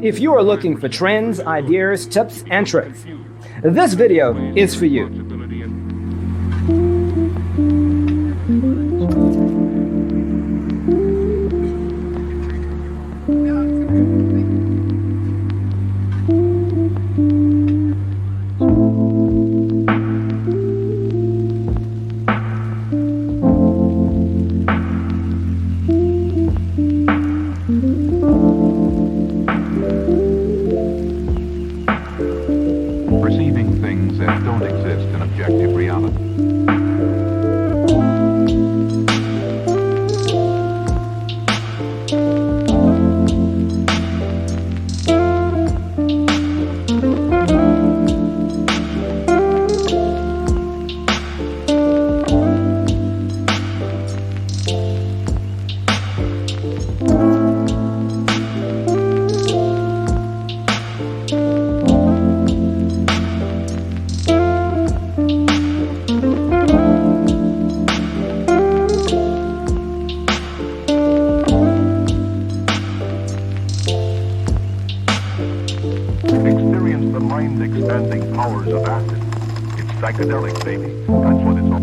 If you are looking for trends, ideas, tips, and tricks, this video is for you. Perceiving things that don't exist in objective reality. Experience the mind-expanding powers of acid. It's psychedelic, baby. That's what it's all.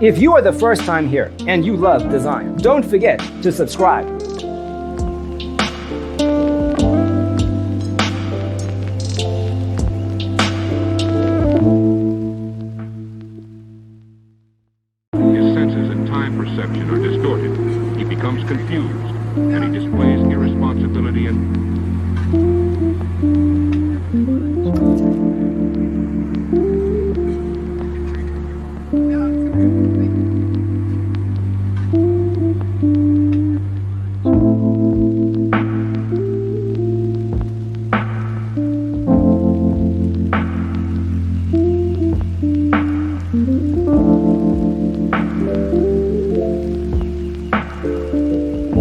If you are the first time here and you love design, don't forget to subscribe. His senses and time perception are distorted. He becomes confused, and he displays irresponsibility and...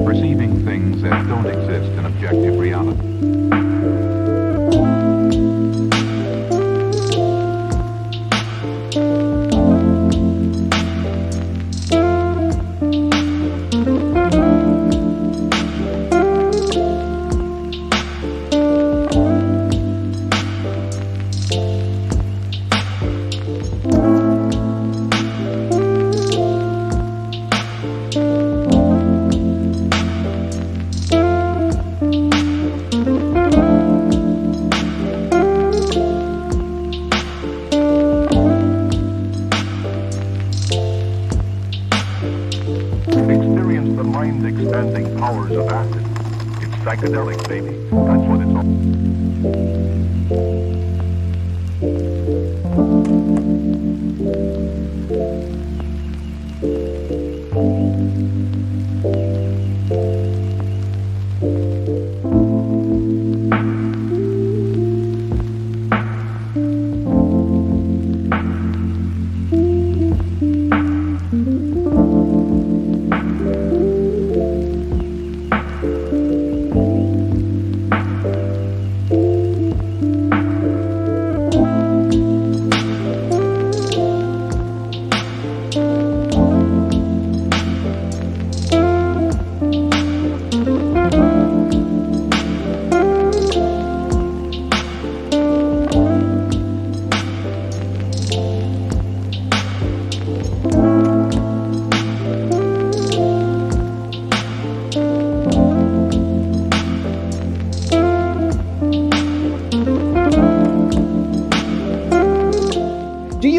Perceiving things that don't exist in objective reality. Experience the mind-expanding powers of acid. It's psychedelic, baby. That's what it's all.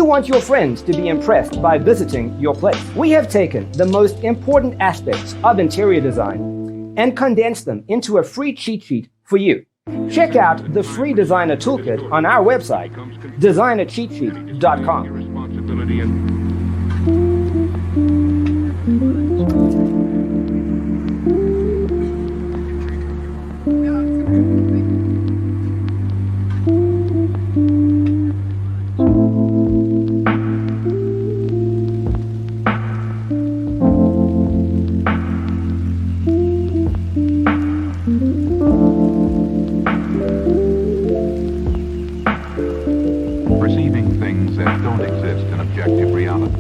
want your friends to be impressed by visiting your place. We have taken the most important aspects of interior design and condensed them into a free cheat sheet for you. Check out the free designer toolkit on our website, designercheatsheet.com. Irresponsibility and perceiving things that don't exist in objective reality.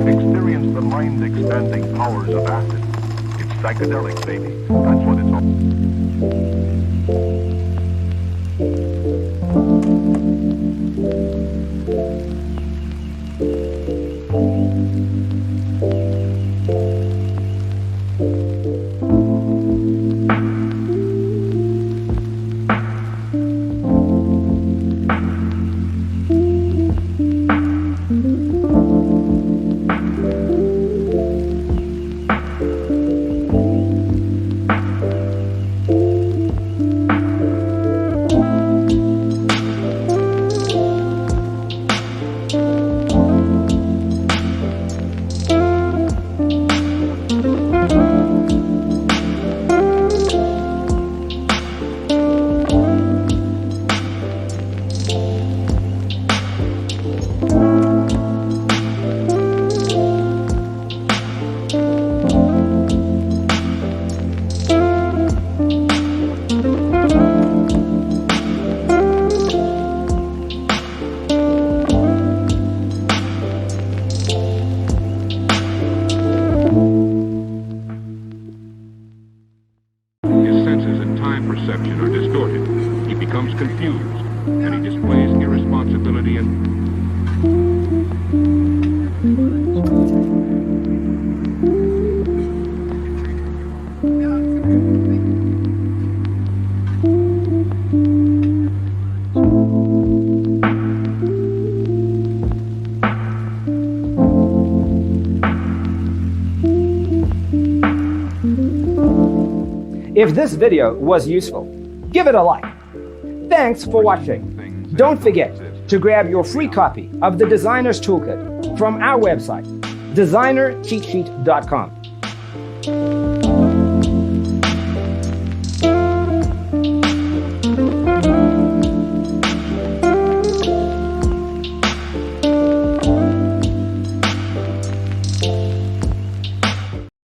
Experience the mind-expanding powers of acid. It's psychedelic, baby. That's what it's perception are distorted. He becomes confused, and he displays irresponsibility and If this video was useful, give it a like. Thanks for watching. Don't forget to grab your free copy of the Designer's Toolkit from our website, designercheatsheet.com.